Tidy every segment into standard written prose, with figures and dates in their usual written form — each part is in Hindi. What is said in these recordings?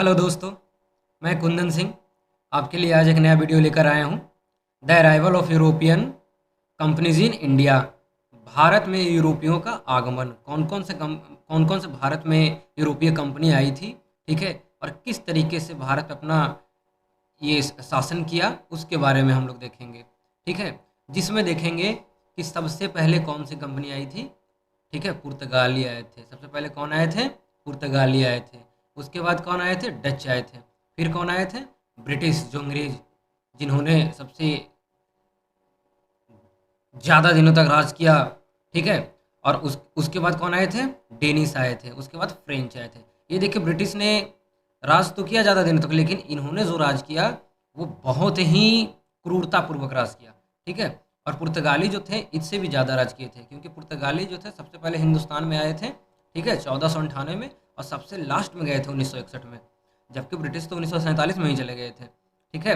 हेलो दोस्तों, मैं कुंदन सिंह आपके लिए आज एक नया वीडियो लेकर आया हूँ। The arrival of European companies in India. Bharat में यूरोपियों का आगमन, कौन कौन से भारत में यूरोपीय कंपनी आई थी, ठीक है, और किस तरीके से भारत अपना ये शासन किया, उसके बारे में हम लोग देखेंगे। ठीक है, जिसमें देखेंगे कि सबसे पहले कौन सी कंपनी आई थी। ठीक है, पुर्तगाली आए थे। सबसे पहले कौन आए थे? पुर्तगाली आए थे। उसके बाद कौन आए थे? डच आए थे। फिर कौन आए थे? ब्रिटिश, जो अंग्रेज, जिन्होंने सबसे ज़्यादा दिनों तक राज किया। ठीक है, और उसके बाद कौन आए थे? डेनिस आए थे। उसके बाद फ्रेंच आए थे। ये देखिए, ब्रिटिश ने राज तो किया ज़्यादा दिनों तक, लेकिन इन्होंने जो राज किया वो बहुत ही क्रूरतापूर्वक राज किया। ठीक है, और पुर्तगाली जो थे इससे भी ज़्यादा राज किए थे, क्योंकि पुर्तगाली जो थे सबसे पहले हिंदुस्तान में आए थे। ठीक है, 1498 में, और सबसे लास्ट में गए थे 1961 में। जबकि ब्रिटिश तो 1947 में ही चले गए थे। ठीक है,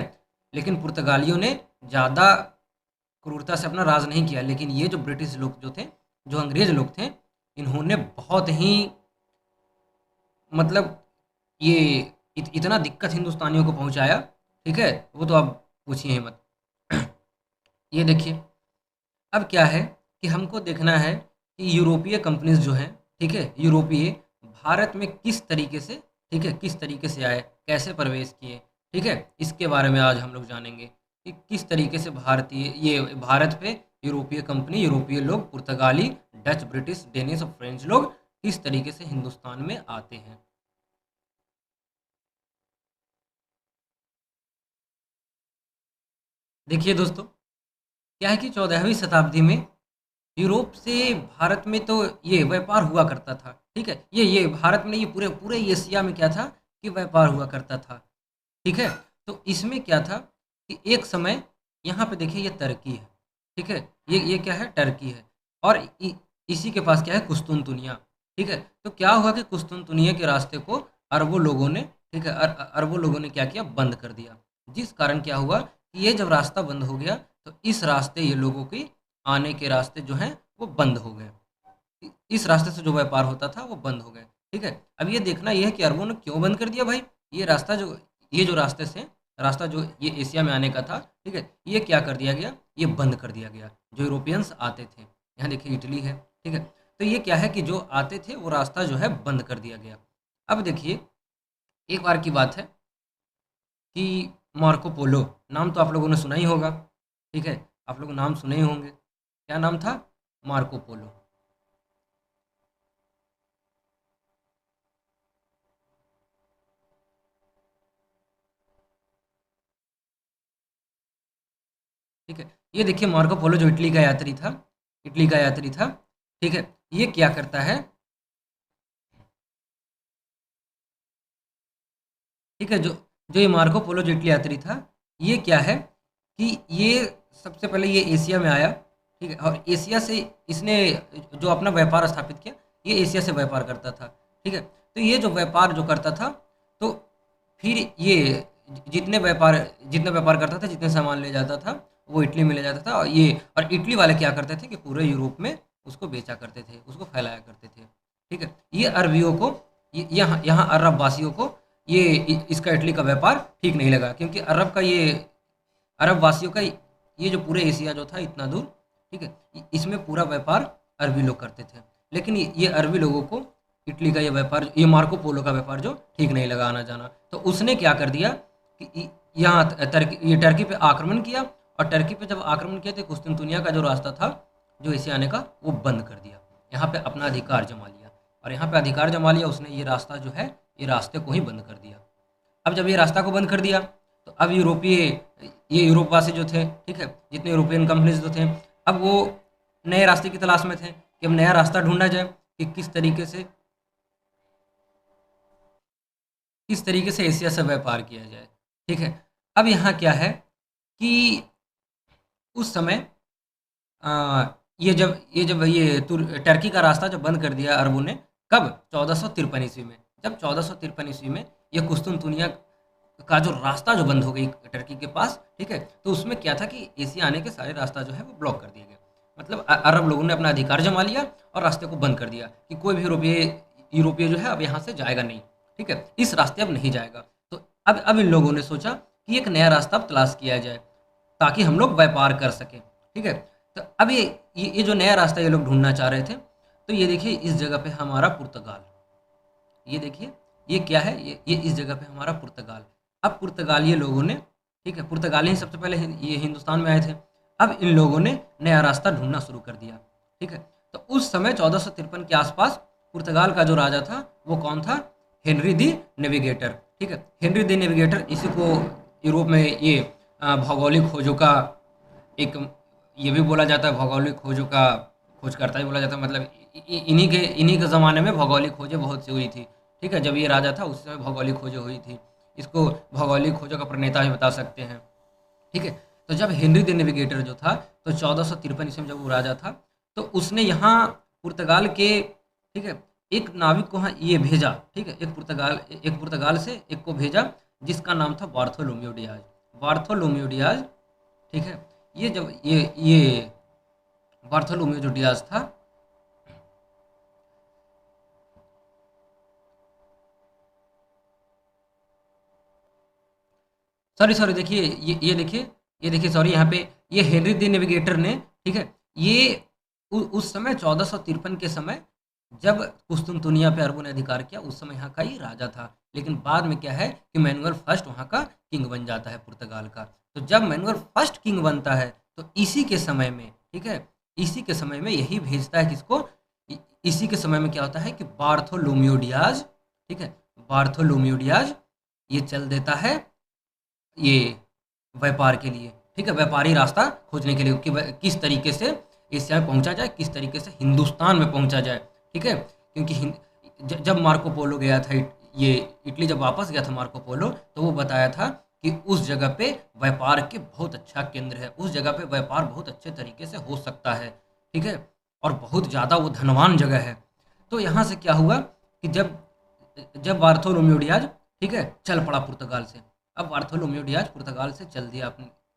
लेकिन पुर्तगालियों ने ज़्यादा क्रूरता से अपना राज नहीं किया। लेकिन ये जो ब्रिटिश लोग जो थे, जो अंग्रेज लोग थे, इन्होंने बहुत ही, मतलब, ये इतना दिक्कत हिंदुस्तानियों को पहुंचाया। ठीक है, वो तो आप पूछिए ही मत। ये देखिए, अब क्या है कि हमको देखना है कि यूरोपीय कंपनीज जो हैं, ठीक है, यूरोपीय भारत में किस तरीके से, ठीक है, किस तरीके से आए, कैसे प्रवेश किए। ठीक है, इसके बारे में आज हम लोग जानेंगे कि किस तरीके से भारतीय, ये भारत पे यूरोपीय कंपनी, यूरोपीय लोग, पुर्तगाली, डच, ब्रिटिश, डेनिश और फ्रेंच लोग किस तरीके से हिंदुस्तान में आते हैं। देखिए दोस्तों, क्या है कि 14वीं शताब्दी में यूरोप से भारत में तो ये व्यापार हुआ करता था। ठीक है, ये भारत में, ये पूरे पूरे एशिया में क्या था कि व्यापार हुआ करता था। ठीक है, तो इसमें क्या था कि एक समय यहाँ पे देखिए, ये तुर्की है। ठीक है, ये क्या है? टर्की है। और इसी के पास क्या है? कुस्तुनतुनिया। ठीक है, तो क्या हुआ कि कुस्तुनतुनिया के रास्ते को अरबों लोगों ने, ठीक है, अरबों लोगों ने क्या किया? बंद कर दिया। जिस कारण क्या हुआ कि ये जब रास्ता बंद हो गया, तो इस रास्ते ये लोगों की आने के रास्ते जो हैं वो बंद हो गए। इस रास्ते से जो व्यापार होता था वो बंद हो गए। ठीक है, अब ये देखना ये है कि अरबों ने क्यों बंद कर दिया भाई। ये रास्ता जो, ये जो रास्ते से, रास्ता जो ये एशिया में आने का था, ठीक है, ये क्या कर दिया गया? ये बंद कर दिया गया। जो यूरोपियंस आते थे, यहाँ देखिए इटली है। ठीक है, तो ये क्या है कि जो आते थे वो रास्ता जो है बंद कर दिया गया। अब देखिए, एक बार की बात है कि मार्को पोलो, नाम तो आप लोगों ने सुना ही होगा। ठीक है, आप लोग नाम सुने ही होंगे। क्या नाम था? Marco Polo. ठीक है, ये देखिए मार्को पोलो जो इटली का यात्री था, इटली का यात्री था। ठीक है, ये क्या करता है? ठीक है, जो जो ये मार्को पोलो जो इटली यात्री था, ये क्या है कि ये सबसे पहले ये एशिया में आया। ठीक है, और एशिया से इसने जो अपना व्यापार स्थापित किया, ये एशिया से व्यापार करता था। ठीक है, तो ये जो व्यापार जो करता था, तो फिर ये जितने व्यापार करता था, जितने सामान ले जाता था, वो इटली में ले जाता था। और इटली वाले क्या करते थे कि पूरे यूरोप में उसको बेचा करते थे, उसको फैलाया करते थे। ठीक है, ये अरबियों को, यहाँ यहाँ अरब वासियों को, ये इसका इटली का व्यापार ठीक नहीं लगा, क्योंकि अरब वासियों का ये जो पूरे एशिया जो था इतना दूर, ठीक है, इसमें पूरा व्यापार अरबी लोग करते थे। लेकिन ये अरबी लोगों को इटली का ये व्यापार, ये मार्को पोलो का व्यापार जो ठीक नहीं लगा आना जाना, तो उसने क्या कर दिया कि यहाँ ये टर्की पे आक्रमण किया। और टर्की पे जब आक्रमण किया तो कुस्तुनतुनिया का जो रास्ता था जो एशिया आने का, वो बंद कर दिया। यहाँ पे अपना अधिकार जमा लिया, और यहाँ पे अधिकार जमा लिया उसने, ये रास्ता जो है, ये रास्ते को ही बंद कर दिया। अब जब ये रास्ता को बंद कर दिया, तो अब ये यूरोपवासी जो थे, ठीक है, जितने यूरोपियन कंपनीज जो थे, अब वो नए रास्ते की तलाश में थे कि अब नया रास्ता ढूंढा जाए कि किस तरीके से एशिया से व्यापार किया जाए। ठीक है, अब यहाँ क्या है कि उस समय, टर्की का रास्ता जब बंद कर दिया अरबों ने, कब? 1453 ईस्वी में। जब 1453 ईस्वी में ये कुस्तुनतुनिया का जो रास्ता जो बंद हो गई टर्की के पास, ठीक है, तो उसमें क्या था कि एशिया आने के सारे रास्ता जो है वो ब्लॉक कर दिए गए। मतलब अरब लोगों ने अपना अधिकार जमा लिया और रास्ते को बंद कर दिया कि कोई भी यूरोपीय यूरोपीय जो है अब यहाँ से जाएगा नहीं। ठीक है, इस रास्ते अब नहीं जाएगा। तो अब इन लोगों ने सोचा कि एक नया रास्ता अब तलाश किया जाए ताकि हम लोग व्यापार कर सकें। ठीक है, तो अब ये जो नया रास्ता ये लोग ढूंढना चाह रहे थे, तो ये देखिए इस जगह पे हमारा पुर्तगाल, ये देखिए ये क्या है, ये इस जगह पे हमारा पुर्तगाल। अब पुर्तगाली लोगों ने, ठीक है, पुर्तगाली ही सबसे पहले ये हिंदुस्तान में आए थे। अब इन लोगों ने नया रास्ता ढूंढना शुरू कर दिया। ठीक है, तो उस समय 1453 के आसपास पुर्तगाल का जो राजा था वो कौन था? हेनरी दी नेविगेटर। ठीक है, हेनरी दी नेविगेटर, इसी को यूरोप में ये भौगोलिक खोजों का एक, ये भी बोला जाता है भौगोलिक खोजों का खोजकर्ता भी बोला जाता है। मतलब इन्हीं के ज़माने में भौगोलिक खोजें बहुत सी हुई थी। ठीक है, जब ये राजा था उस समय भौगोलिक खोजें हुई थी। इसको भौगोलिक खोजों का प्रणेता भी बता सकते हैं। ठीक है, तो जब हेनरी द नेविगेटर जो था, तो 1453 ईस्वी में जब वो राजा था, तो उसने यहाँ पुर्तगाल के, ठीक है, एक नाविक को यहाँ ये भेजा। ठीक है, एक पुर्तगाल से एक को भेजा जिसका नाम था बार्थोलोम्यू डियाज। बार्थोलोम्यू डियाज, ठीक है, ये जब ये बार्थोलोम्यू जो डियाज था, सॉरी देखिए, ये देखिए सॉरी, यहाँ पे ये हेनरी द नेविगेटर ने, ठीक है, ये उस समय 1453 के समय जब कुस्तुनतुनिया पे अरबों ने अधिकार किया, उस समय यहाँ का ही राजा था। लेकिन बाद में क्या है कि मैनुअल फर्स्ट वहाँ का किंग बन जाता है पुर्तगाल का। तो जब मैनुअल फर्स्ट किंग बनता है, तो इसी के समय में, ठीक है, इसी के समय में यही भेजता है किसको, इसी के समय में क्या होता है कि बार्थोलोम्यू डियाज, ठीक है, बार्थोलोम्यू डियाज ये चल देता है ये व्यापार के लिए। ठीक है, व्यापारी रास्ता खोजने के लिए कि किस तरीके से एशिया में पहुंचा जाए, किस तरीके से हिंदुस्तान में पहुंचा जाए। ठीक है, क्योंकि जब मार्को पोलो गया था ये इटली, जब वापस गया था मार्को पोलो, तो वो बताया था कि उस जगह पे व्यापार के बहुत अच्छा केंद्र है, उस जगह पे व्यापार बहुत अच्छे तरीके से हो सकता है। ठीक है, और बहुत ज़्यादा वो धनवान जगह है। तो यहाँ से क्या हुआ कि जब जब बार्थोलोम्यू डियाज, ठीक है, चल पड़ा पुर्तगाल से। अब बार्थोलोम्यू डियाज पुर्तगाल से चल दिया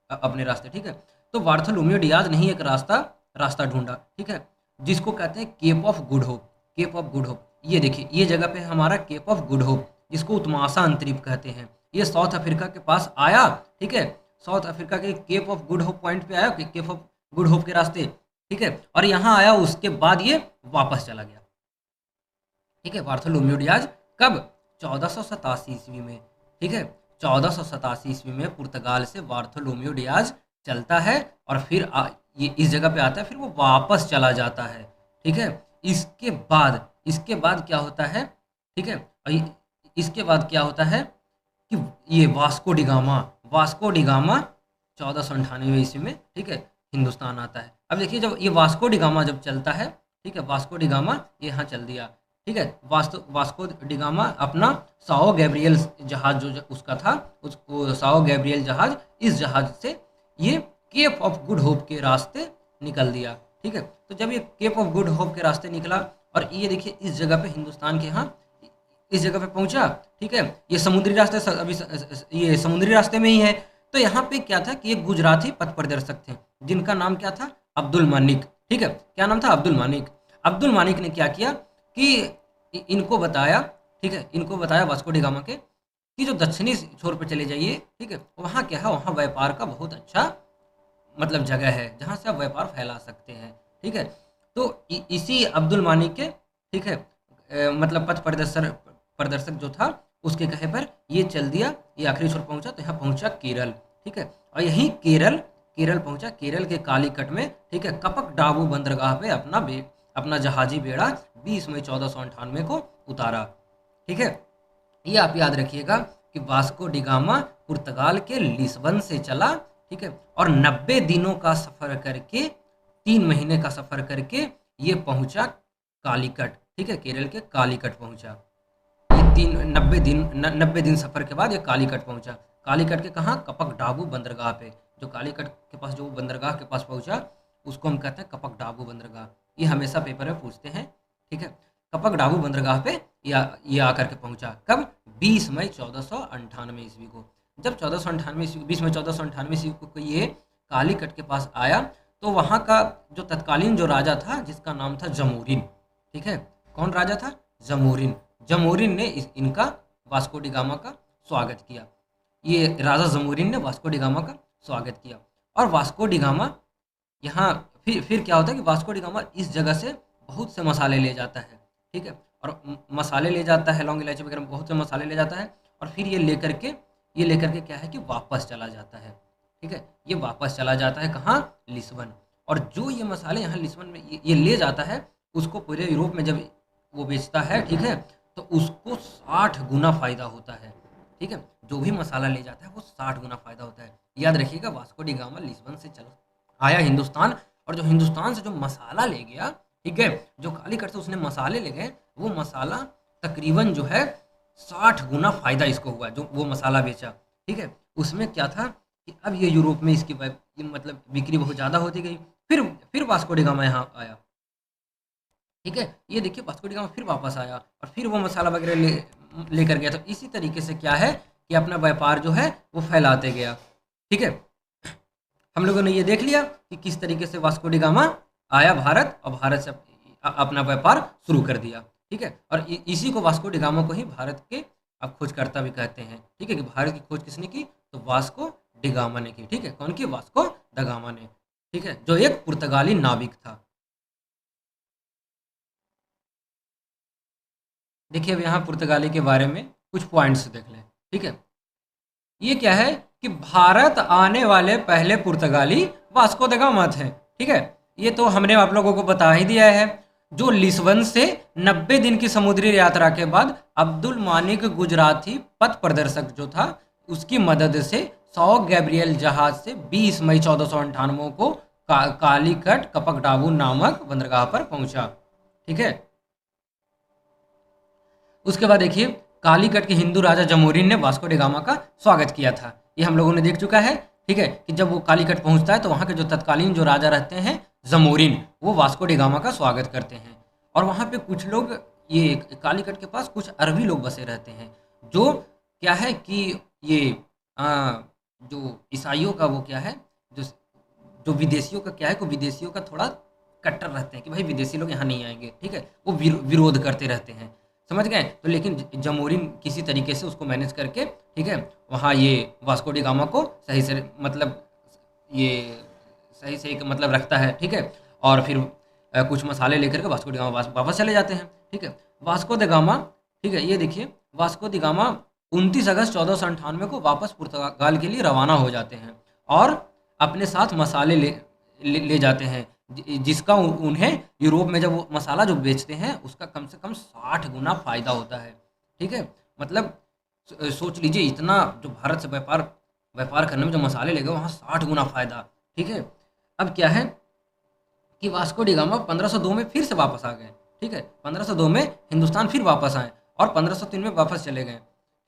अपने रास्ते। ठीक है, तो बार्थोलोम्यू डियाज ने ही एक रास्ता ढूंढा। ठीक है, जिसको कहते हैं Cape of Good Hope. Cape of Good Hope, ये देखिए ये जगह पे हमारा केप ऑफ गुड होप, जिसको उत्मासा अंतरीप कहते हैं। ये साउथ अफ्रीका के पास आया। ठीक है, साउथ अफ्रीका के Cape of Good Hope point पे आया, केप ऑफ गुड होप के रास्ते। ठीक है, और यहाँ आया, उसके बाद ये वापस चला गया। ठीक है, बार्थोलोम्यू डियाज कब? 1487 ईस्वी में। ठीक है, 1487 ईस्वी में पुर्तगाल से बार्थोलोम्यू डियाज चलता है और फिर ये इस जगह पे आता है, फिर वो वापस चला जाता है। ठीक है, इसके बाद क्या होता है? ठीक है, इसके बाद क्या होता है कि ये वास्को डिगामा 1498 ईस्वी में, ठीक है, हिंदुस्तान आता है। अब देखिए जब ये वास्को डिगामा जब चलता है, ठीक है, वास्को डिगामा ये यहाँ चल दिया। ठीक है, वास्को डिगामा अपना साओ गैब्रियल जहाज जो उसका था, उसको साओ गैब्रियल जहाज, इस जहाज से ये केप ऑफ गुड होप के रास्ते निकल दिया। ठीक है, तो जब ये केप ऑफ गुड होप के रास्ते निकला और ये देखिए इस जगह पे हिंदुस्तान के यहाँ इस जगह पे पहुंचा। ठीक है, ये समुद्री रास्ते अभी ये समुद्री रास्ते में ही है। तो यहाँ पे क्या था कि एक गुजराती पथ प्रदर्शक थे जिनका नाम क्या था? अब्दुल मानिक। ठीक है, क्या नाम था? अब्दुल मानिक। अब्दुल मानिक ने क्या किया कि इनको बताया, ठीक है, इनको बताया वास्को डी गामा के कि जो दक्षिणी छोर पे चले जाइए। ठीक है, वहाँ क्या है, वहाँ व्यापार का बहुत अच्छा मतलब जगह है जहाँ से आप व्यापार फैला सकते हैं। ठीक है, तो इसी अब्दुल मानिक के, ठीक है, मतलब पथ प्रदर्शक जो था उसके कहे पर ये चल दिया, ये आखिरी छोर पहुंचा, तो यहाँ पहुंचा केरल। ठीक है, और यहीं केरल पहुंचा। केरल के कालीकट में, ठीक है, कपक डाबू बंदरगाह पे अपना जहाजी बेड़ा 20 मई 1498 को उतारा। ठीक है, ये आप याद रखिएगा कि वास्को डी गामा पुर्तगाल के लिस्बन से चला। ठीक है, और 90 दिनों का सफ़र करके, 3 महीने का सफ़र करके ये पहुंचा कालीकट। ठीक है, केरल के कालीकट पहुंचा। ये 90 दिन सफ़र के बाद ये कालीकट पहुंचा। कालीकट के कहाँ? कपक डाबू बंदरगाह पे। जो कालीकट के पास जो बंदरगाह के पास पहुंचा उसको हम कहते हैं कपक डाबू बंदरगाह। ये हमेशा पेपर में पूछते हैं। ठीक है, कपक डाबू बंदरगाह पे ये आकर के पहुंचा। कब? 20 मई 1498 ईस्वी को। जब 1498 ईस्वी 20 मई 1498 ईस्वी को ये कालीकट के पास आया, तो वहाँ का जो तत्कालीन जो राजा था जिसका नाम था जमोरिन। ठीक है, कौन राजा था? जमोरिन। जमोरिन ने इनका वास्को डी गामा का स्वागत किया। ये राजा जमोरिन ने वास्को डी गामा का स्वागत किया। और वास्को डी गामा यहाँ फिर क्या होता है कि वास्को डी गामा इस जगह से बहुत से मसाले ले जाता है, ठीक है? और मसाले ले जाता है, लौंग इलायची वगैरह बहुत से मसाले ले जाता है, और फिर ये लेकर के क्या है कि वापस चला जाता है, ठीक है? ये वापस चला जाता है कहाँ? लिस्बन। और जो ये मसाले यहाँ लिस्बन में ये ले जाता है, उसको पूरे यूरोप में जब वो बेचता है, ठीक है? तो उसको 60 गुना फ़ायदा होता है, ठीक है? जो भी मसाला ले जाता है वो 60 गुना फ़ायदा होता है। याद रखिएगा, वास्को डी गामा लिस्बन से चला आया हिंदुस्तान, और जो हिंदुस्तान से जो मसाला ले गया, ठीक है, जो कालीकट से उसने मसाले ले गए, वो मसाला तकरीबन जो है 60 गुना फायदा इसको हुआ, जो वो मसाला बेचा, ठीक है। उसमें क्या था कि अब ये यूरोप में इसकी ये मतलब बिक्री बहुत ज़्यादा होती गई। फिर वास्को डी गामा यहाँ आया, ठीक है। ये देखिए वास्को डी गामा फिर वापस आया और फिर वो मसाला वगैरह लेकर गया। तो इसी तरीके से क्या है कि अपना व्यापार जो है वो फैलाते गया, ठीक है। हम लोगों ने ये देख लिया कि किस तरीके से वास्को डी गामा आया भारत और भारत से अपना व्यापार शुरू कर दिया, ठीक है। और इसी को वास्को डी गामा को ही भारत के अब खोजकर्ता भी कहते हैं, ठीक है। कि भारत की खोज किसने की? तो वास्को डी गामा ने की, ठीक है। कौन की? वास्को द गामा ने, ठीक है, जो एक पुर्तगाली नाविक था। देखिए अब यहाँ पुर्तगाली के बारे में कुछ पॉइंट्स देख लें, ठीक है। ये क्या है कि भारत आने वाले पहले पुर्तगाली वास्को द गामा थे, ठीक है। ये तो हमने आप लोगों को बता ही दिया है। जो लिस्बन से 90 दिन की समुद्री यात्रा के बाद अब्दुल मानिक गुजराती पथ प्रदर्शक जो था, उसकी मदद से 100 गैब्रियल जहाज से 20 मई 1498 को कालीकट कपकडाबू नामक बंदरगाह पर पहुंचा, ठीक है। उसके बाद देखिए कालीकट के हिंदू राजा जमोरिन ने वास्को डी गामा का स्वागत किया था। ये हम लोगों ने देख चुका है, ठीक है। कि जब वो कालीकट पहुंचता है तो वहाँ के जो तत्कालीन जो राजा रहते हैं जमोरिन, वो वास्को डी गामा का स्वागत करते हैं। और वहाँ पे कुछ लोग, ये कालीकट के पास कुछ अरबी लोग बसे रहते हैं, जो क्या है कि ये जो ईसाइयों का वो क्या है, जो जो विदेशियों का क्या है, को विदेशियों का थोड़ा कट्टर रहते हैं कि भाई विदेशी लोग यहाँ नहीं आएंगे, ठीक है। वो विरोध करते रहते हैं, समझ गए। तो लेकिन जमोरिन किसी तरीके से उसको मैनेज करके, ठीक है, वहाँ ये वास्को डी गामा को सही से मतलब ये सही से एक मतलब रखता है, ठीक है। और फिर कुछ मसाले लेकर के वास्को डी गामा वापस चले जाते हैं, ठीक है। वास्को द गामा, ठीक है, ये देखिए वास्को द गामा 29 अगस्त 1498 को वापस पुर्तगाल के लिए रवाना हो जाते हैं और अपने साथ मसाले ले जाते हैं, जिसका उन्हें यूरोप में जब वो मसाला जो बेचते हैं उसका कम से कम 60 गुना फायदा होता है, ठीक है। मतलब सोच लीजिए इतना जो भारत से व्यापार व्यापार करने में जो मसाले ले गए वहाँ 60 गुना फायदा, ठीक है। अब क्या है कि वास्को डी गामा 1502 में फिर से वापस आ गए, ठीक है। 1502 में हिंदुस्तान फिर वापस आए और 1503 में वापस चले गए,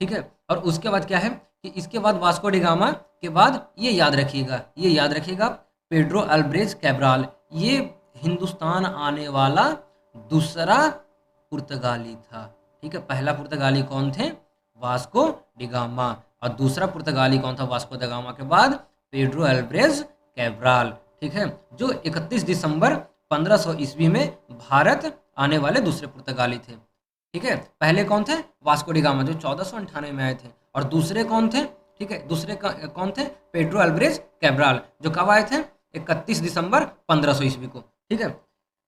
ठीक है। और उसके बाद क्या है कि इसके बाद वास्को डी गामा के बाद ये याद रखिएगा पेड्रो अल्ब्रेज कैब्राल, ये हिंदुस्तान आने वाला दूसरा पुर्तगाली था, ठीक है। पहला पुर्तगाली कौन थे? Vasco D gamma. और दूसरा पुर्तगाली कौन था वास्को द गामा के बाद? पेड्रो अल्ब्रेज कैब्राल, ठीक है। जो 31 दिसंबर 1500 ईस्वी में भारत आने वाले दूसरे पुर्तगाली थे, ठीक है। पहले कौन थे? वास्को डी गामा जो 1498 में आए थे। और दूसरे कौन थे? ठीक है, दूसरे कौन थे? पेड्रो अल्ब्रेज कैब्राल, जो कब आए थे? 31 दिसंबर 1500 ईस्वी को, ठीक है।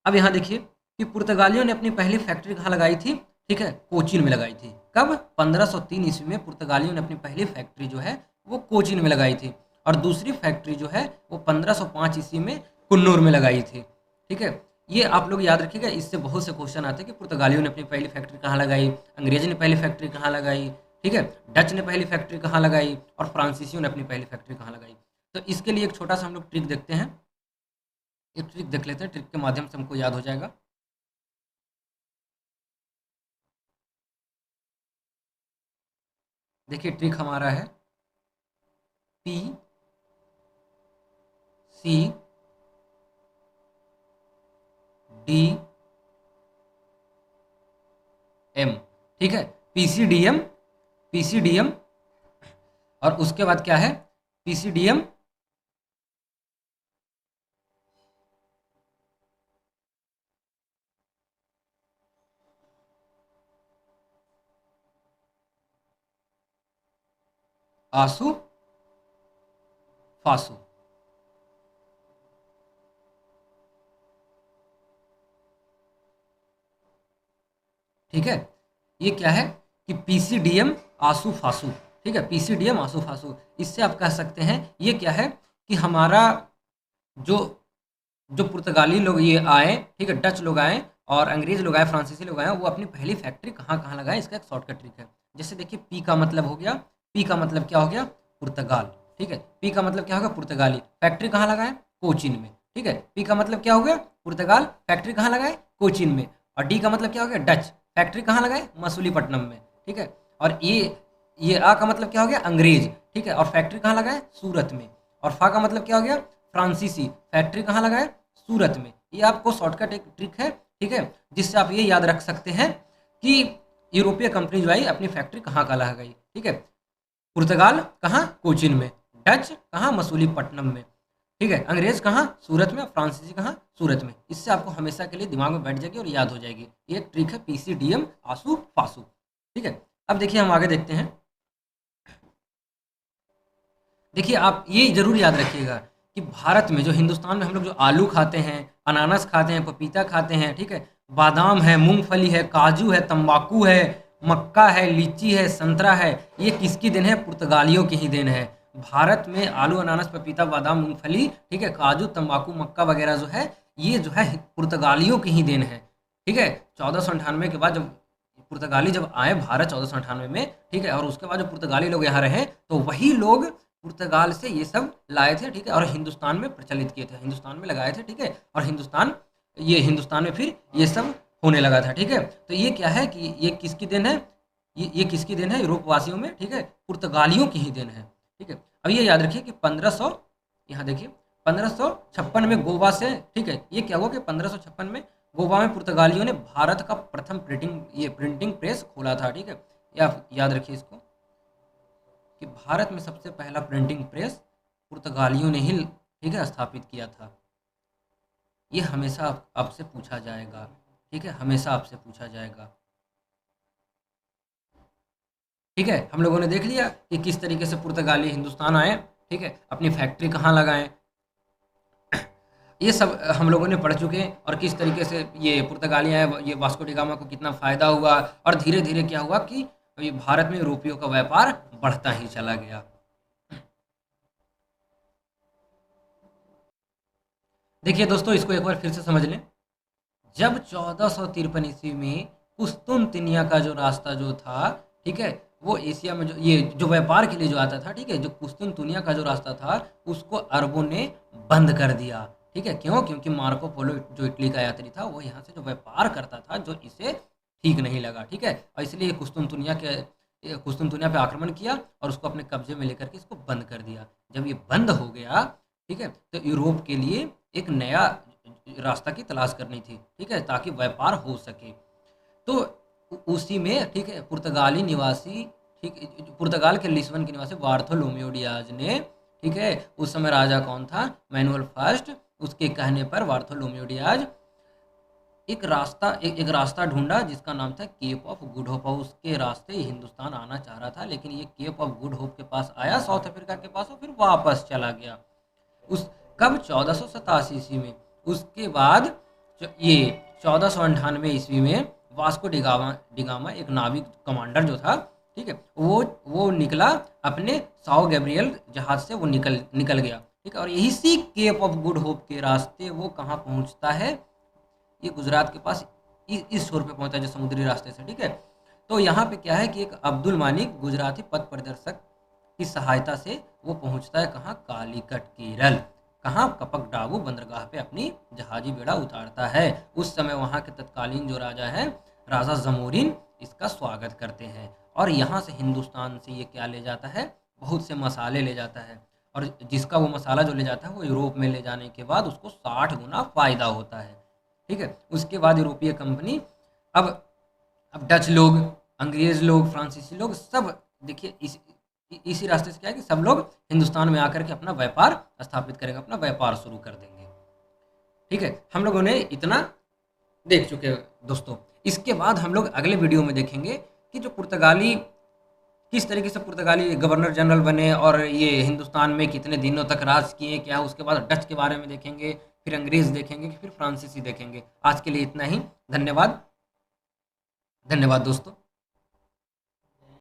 अब यहाँ देखिए कि पुर्तगालियों ने अपनी पहली फैक्ट्री कहाँ लगाई थी? ठीक है, कोचीन में लगाई थी। कब? 1503 ईस्वी में पुर्तगालियों ने अपनी पहली फैक्ट्री जो है वो कोचीन में लगाई थी। और दूसरी फैक्ट्री जो है वो 1505 ईस्वी में कुन्नूर में लगाई थी, ठीक है। ये आप लोग याद रखिएगा, इससे बहुत से क्वेश्चन आते हैं कि पुर्तगालियों ने अपनी पहली फैक्ट्री कहाँ लगाई, अंग्रेज ने पहली फैक्ट्री कहाँ लगाई, ठीक है, डच ने पहली फैक्ट्री कहाँ लगाई और फ्रांसीसियों ने अपनी पहली फैक्ट्री कहाँ लगाई। तो इसके लिए एक छोटा सा हम लोग ट्रिक देखते हैं, एक ट्रिक देख लेते हैं, ट्रिक के माध्यम से हमको याद हो जाएगा। देखिए ट्रिक हमारा है पी सी डी एम, ठीक है, पीसीडीएम, पीसीडीएम। और उसके बाद क्या है? पीसीडीएम, आसू फासू। ठीक है, ये क्या है कि पीसीडीएम आंसू फासू। ठीक है, पीसीडीएम आंसू फासू, इससे आप कह सकते हैं ये क्या है कि हमारा जो जो पुर्तगाली लोग ये आए, ठीक है, डच लोग आए और अंग्रेज लोग आए, फ्रांसीसी लोग आए, वो अपनी पहली फैक्ट्री कहाँ कहाँ लगाए, इसका एक शॉर्टकट ट्रिक है। जैसे देखिए, पी का मतलब हो गया, पी का मतलब क्या हो गया, पुर्तगाल। ठीक है, पी का मतलब क्या हो गया, पुर्तगाली। फैक्ट्री कहाँ लगाए, कोचीन में। ठीक है, पी का मतलब क्या हो गया, पुर्तगाल। फैक्ट्री कहाँ लगाए, कोचीन में। और डी का मतलब क्या हो गया, डच। फैक्ट्री कहाँ लगाए, मसूलीपट्टनम में। ठीक है, और ये आ का मतलब क्या हो गया, अंग्रेज। ठीक है, और फैक्ट्री कहाँ लगाए, सूरत में। और फा का मतलब क्या हो गया, फ्रांसीसी। फैक्ट्री कहाँ लगाए, सूरत में। ये आपको शॉर्टकट एक ट्रिक है, ठीक है, जिससे आप ये याद रख सकते हैं कि यूरोपीय कंपनी जो आई अपनी फैक्ट्री कहाँ का लगा गई। ठीक है, पुर्तगाल कहाँ, कोचिन में। डच कहाँ, मसूलीपट्टनम में। ठीक है, अंग्रेज कहाँ, सूरत में। फ्रांसीसी कहाँ, सूरत में। इससे आपको हमेशा के लिए दिमाग में बैठ जाएगी और याद हो जाएगी। ये एक ट्रिक है, पीसीडीएम आंसू फासू। ठीक है, अब देखिए हम आगे देखते हैं। देखिए, आप ये ज़रूर याद रखिएगा कि भारत में, जो हिंदुस्तान में हम लोग जो आलू खाते हैं, अनानास खाते हैं, पपीता खाते हैं, ठीक है, बादाम है, मूंगफली है, काजू है, तंबाकू है, मक्का है, लीची है, संतरा है, ये किसकी देन है, पुर्तगालियों की ही देन है। भारत में आलू, अनानास, पपीता, बादाम, मूंगफली, ठीक है, काजू, तंबाकू, मक्का वगैरह जो है, ये जो है पुर्तगालियों की ही देन है। ठीक है, 1498 के बाद जब पुर्तगाली जब आए भारत 1498 में, ठीक है, और उसके बाद जो पुर्तगाली लोग यहाँ रहे, तो वही लोग पुर्तगाल से ये सब लाए थे। ठीक है, और हिंदुस्तान में प्रचलित किए थे, हिंदुस्तान में लगाए थे। ठीक है, और हिंदुस्तान में फिर ये सब होने लगा था। ठीक है, तो ये क्या है कि ये किसकी देन है, ये किसकी देन है, यूरोप वासियों में। ठीक है, पुर्तगालियों की ही देन है। ठीक है, अब ये याद रखिए कि 1500, यहाँ देखिए, 1556 में गोवा से, ठीक है, ये क्या हुआ कि 1556 में गोवा में पुर्तगालियों ने भारत का प्रथम प्रिंटिंग प्रेस खोला था। ठीक है, ये आप याद रखिए इसको कि भारत में सबसे पहला प्रिंटिंग प्रेस पुर्तगालियों ने ही, ठीक है, स्थापित किया था। ये हमेशा आपसे पूछा जाएगा। ठीक है, हमेशा आपसे पूछा जाएगा। ठीक है, हम लोगों ने देख लिया कि किस तरीके से पुर्तगाली हिंदुस्तान आए। ठीक है, अपनी फैक्ट्री कहाँ लगाएं, ये सब हम लोगों ने पढ़ चुके हैं। और किस तरीके से ये पुर्तगाली आए, ये वास्को डी गामा को कितना फ़ायदा हुआ, और धीरे धीरे क्या हुआ कि ये भारत में यूरोपियों का व्यापार बढ़ता ही चला गया। देखिए दोस्तों, इसको एक बार फिर से समझ लें। जब 1453 ईस्वी में कुस्तुनतिनिया का जो रास्ता जो था, ठीक है, वो एशिया में जो व्यापार के लिए जो आता था, ठीक है, जो कुस्तुनतुनिया का जो रास्ता था, उसको अरबों ने बंद कर दिया। ठीक है, क्यों, क्योंकि मार्को पोलो जो इटली का यात्री था, वो यहाँ से जो व्यापार करता था, जो इसे ठीक नहीं लगा। ठीक है, और इसलिए कुस्तुनतुनिया पे आक्रमण किया और उसको अपने कब्जे में लेकर के इसको बंद कर दिया। जब ये बंद हो गया, ठीक है, तो यूरोप के लिए एक नया रास्ता की तलाश करनी थी। ठीक है, ताकि व्यापार हो सके। तो उसी में, ठीक है, पुर्तगाली निवासी, ठीक, पुर्तगाल के लिस्बन के निवासी बार्थोलोम्यू डियाज ने, ठीक है, उस समय राजा कौन था, मैनुअल फर्स्ट, उसके कहने पर बार्थोलोम्यू डियाज एक रास्ता ढूंढा जिसका नाम था केप ऑफ गुड होप। और उसके रास्ते हिंदुस्तान आना चाह रहा था, लेकिन ये केप ऑफ गुड होप के पास आया, साउथ अफ्रीका के पास, और फिर वापस चला गया। उस कब, 1487 ईस्वी में। उसके बाद ये 1498 ईस्वी में वास्को डिगामा एक नाविक कमांडर जो था, ठीक है, वो निकला अपने साओ गैब्रियल जहाज से, वो निकल गया। ठीक है, और यही सी केप ऑफ गुड होप के रास्ते वो कहाँ पहुँचता है, ये गुजरात के पास इस छोर पे पहुँचता है, जो समुद्री रास्ते से। ठीक है, तो यहाँ पे क्या है कि एक अब्दुल मानिक गुजराती पथ प्रदर्शक की सहायता से वो पहुँचता है कहाँ, कालीकट केरल। कहाँ, कपक डाबू बंदरगाह पे अपनी जहाजी बेड़ा उतारता है। उस समय वहाँ के तत्कालीन जो राजा हैं, राजा जमोरिन, इसका स्वागत करते हैं। और यहाँ से हिंदुस्तान से ये क्या ले जाता है, बहुत से मसाले ले जाता है। और जिसका वो मसाला जो ले जाता है, वो यूरोप में ले जाने के बाद उसको 60 गुना फ़ायदा होता है। ठीक है, उसके बाद यूरोपीय कंपनी, अब डच लोग, अंग्रेज लोग, फ्रांसीसी लोग, सब देखिए इसी रास्ते से क्या है कि सब लोग हिंदुस्तान में आकर के अपना व्यापार स्थापित करेंगे, अपना व्यापार शुरू कर देंगे। ठीक है, हम लोगों ने इतना देख चुके हैं दोस्तों। इसके बाद हम लोग अगले वीडियो में देखेंगे कि जो पुर्तगाली किस तरीके से पुर्तगाली गवर्नर जनरल बने और ये हिंदुस्तान में कितने दिनों तक राज किए, क्या उसके बाद डच के बारे में देखेंगे, फिर अंग्रेज देखेंगे, फिर फ्रांसीसी देखेंगे। आज के लिए इतना ही। धन्यवाद। धन्यवाद दोस्तों।